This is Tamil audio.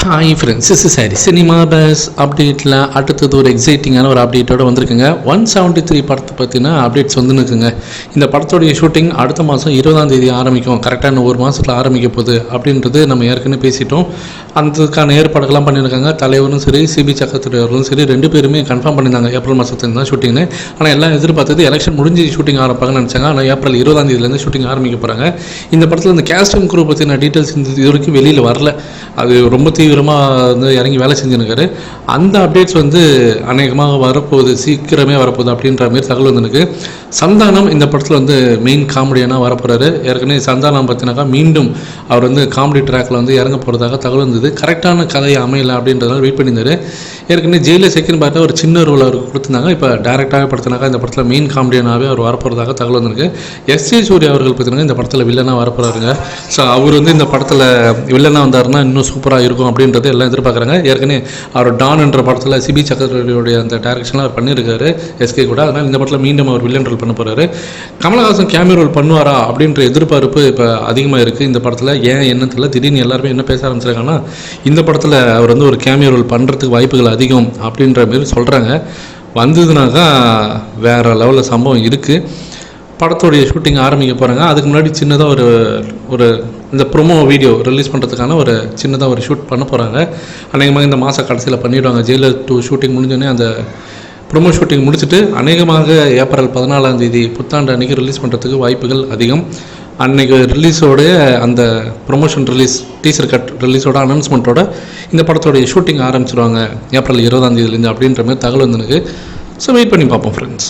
ஹாய் ஃப்ரெண்ட்ஸ், இஸ் சாரி சினிமா பேஸ் அப்டேட்டில் அடுத்தது ஒரு எக்ஸைட்டிங்கான ஒரு அப்டேட்டோடு வந்திருக்குங்க. 173 படத்தை பற்றின அப்டேட்ஸ் வந்து இருக்குங்க. இந்த படத்தோடைய ஷூட்டிங் அடுத்த மாதம் 20ஆம் தேதி ஆரம்பிக்கும். கரெக்டான ஒரு மாதத்தில் ஆரம்பிக்க போகுது அப்படின்றது நம்ம ஏற்கனவே பேசிட்டோம். அதுக்கான ஏற்பாடுகள்லாம் பண்ணியிருக்காங்க. தலைவரும் சரி, சிபி சக்கரவர்த்தி அவர்களும் சரி, 2 பேருமே கன்ஃபார்ம் பண்ணியிருந்தாங்க ஏப்ரல் மாதத்துலேருந்து தான் ஷூட்டிங்னு. ஆனால் எல்லாம் எதிர்பார்த்தது எலெக்ஷன் முடிஞ்சு ஷூட்டிங் ஆரம்பிப்பாங்கன்னு நினச்சாங்க. ஆனால் ஏப்ரல் 20ஆம் தேதியிலேருந்து ஷூட்டிங் ஆரம்பிக்க போகிறாங்க. இந்த படத்தில் இந்த கேஸ்டிங் குரூப் பற்றின டீட்டெயில்ஸ் இது வரைக்கும் வெளியில் வரல. அது ரொம்ப தீவிரமாக வந்து இறங்கி வேலை செஞ்சுருக்காரு. அந்த அப்டேட்ஸ் வந்து அநேகமாக வரப்போகுது, சீக்கிரமே வரப்போகுது அப்படின்ற மாதிரி தகவல் வந்துருக்கு. சந்தானம் இந்த படத்தில் வந்து மெயின் காமெடியனாக வரப்போகிறாரு. ஏற்கனவே சந்தானம் பார்த்தினாக்கா மீண்டும் அவர் வந்து காமெடி ட்ராக்கில் வந்து இறங்க போகிறதாக தகவல் வந்தது. கரெக்டான கதையை அமையலை அப்படின்றதால வெயிட் பண்ணியிருந்தார். ஏற்கனவே ஜெயிலில் செகண்ட் பார்ட்டாக ஒரு சின்ன ரோல் அவருக்கு கொடுத்துருந்தாங்க. இப்போ டேரெக்டாகவே படுத்தினாக்கா இந்த படத்தில் மெயின் காமெடியனாகவே அவர் வரப்போகிறதாக தகவல் வந்திருக்கு. எஸ்.ஏ. சூர்யா அவர்கள் பார்த்தீங்கன்னா இந்த படத்தில் வில்லனாக வரப்போகிறாருங்க. ஸோ அவர் வந்து இந்த படத்தில் வில்லனாக வந்தாருன்னா இன்னும் சூப்பராக இருக்கும் அப்படின்றது எல்லாம் எதிர்பார்க்குறாங்க. ஏற்கனவே அவர் டான் என்ற படத்தில் சிபி சக்கரவர்த்தியோடைய அந்த டைரக்ஷனில் அவர் பண்ணியிருக்காரு எஸ்கே கூட. அதனால் இந்த படத்தில் மீண்டும் அவர் வில்லன் ரோல் பண்ண போகிறாரு. கமலஹாசன் கேமியோ ரோல் பண்ணுவாரா அப்படின்ற எதிர்பார்ப்பு இப்போ அதிகமாக இருக்குது இந்த படத்தில். ஏன் என்னத்தில் திடீர்னு எல்லாருமே என்ன பேச ஆரம்பிச்சிருக்காங்கன்னா, இந்த படத்தில் அவர் வந்து ஒரு கேமியோ ரோல் பண்ணுறதுக்கு வாய்ப்புகள் அதிகம் அப்படின்ற மாரி சொல்கிறாங்க. வந்ததுனாக்கா வேறு லெவலில் சம்பவம் இருக்குது. படத்தோடைய ஷூட்டிங் ஆரம்பிக்க போகிறாங்க. அதுக்கு முன்னாடி சின்னதாக ஒரு இந்த ப்ரொமோ வீடியோ ரிலீஸ் பண்ணுறதுக்கான ஒரு சின்னதாக ஒரு ஷூட் பண்ண போகிறாங்க. அநேகமாக இந்த மாத கடைசியில் பண்ணிவிடுவாங்க. ஜெயிலர் 2 ஷூட்டிங் முடிஞ்சோடனே அந்த ப்ரொமோ ஷூட்டிங் முடிச்சுட்டு அநேகமாக ஏப்ரல் 14ஆம் தேதி புத்தாண்டு அன்றைக்கி ரிலீஸ் பண்ணுறதுக்கு வாய்ப்புகள் அதிகம். அன்றைக்கி ரிலீஸோடைய அந்த ப்ரொமோஷன் ரிலீஸ், டீசர் கட் ரிலீஸோட அனௌன்ஸ்மெண்ட்டோட இந்த படத்தோடைய ஷூட்டிங் ஆரம்பிச்சிருவாங்க ஏப்ரல் 20ஆம் தேதியிலேருந்து அப்படின்ற மாதிரி தகவல் வந்துருக்கு. ஸோ வெயிட் பண்ணி பார்ப்போம் ஃப்ரெண்ட்ஸ்.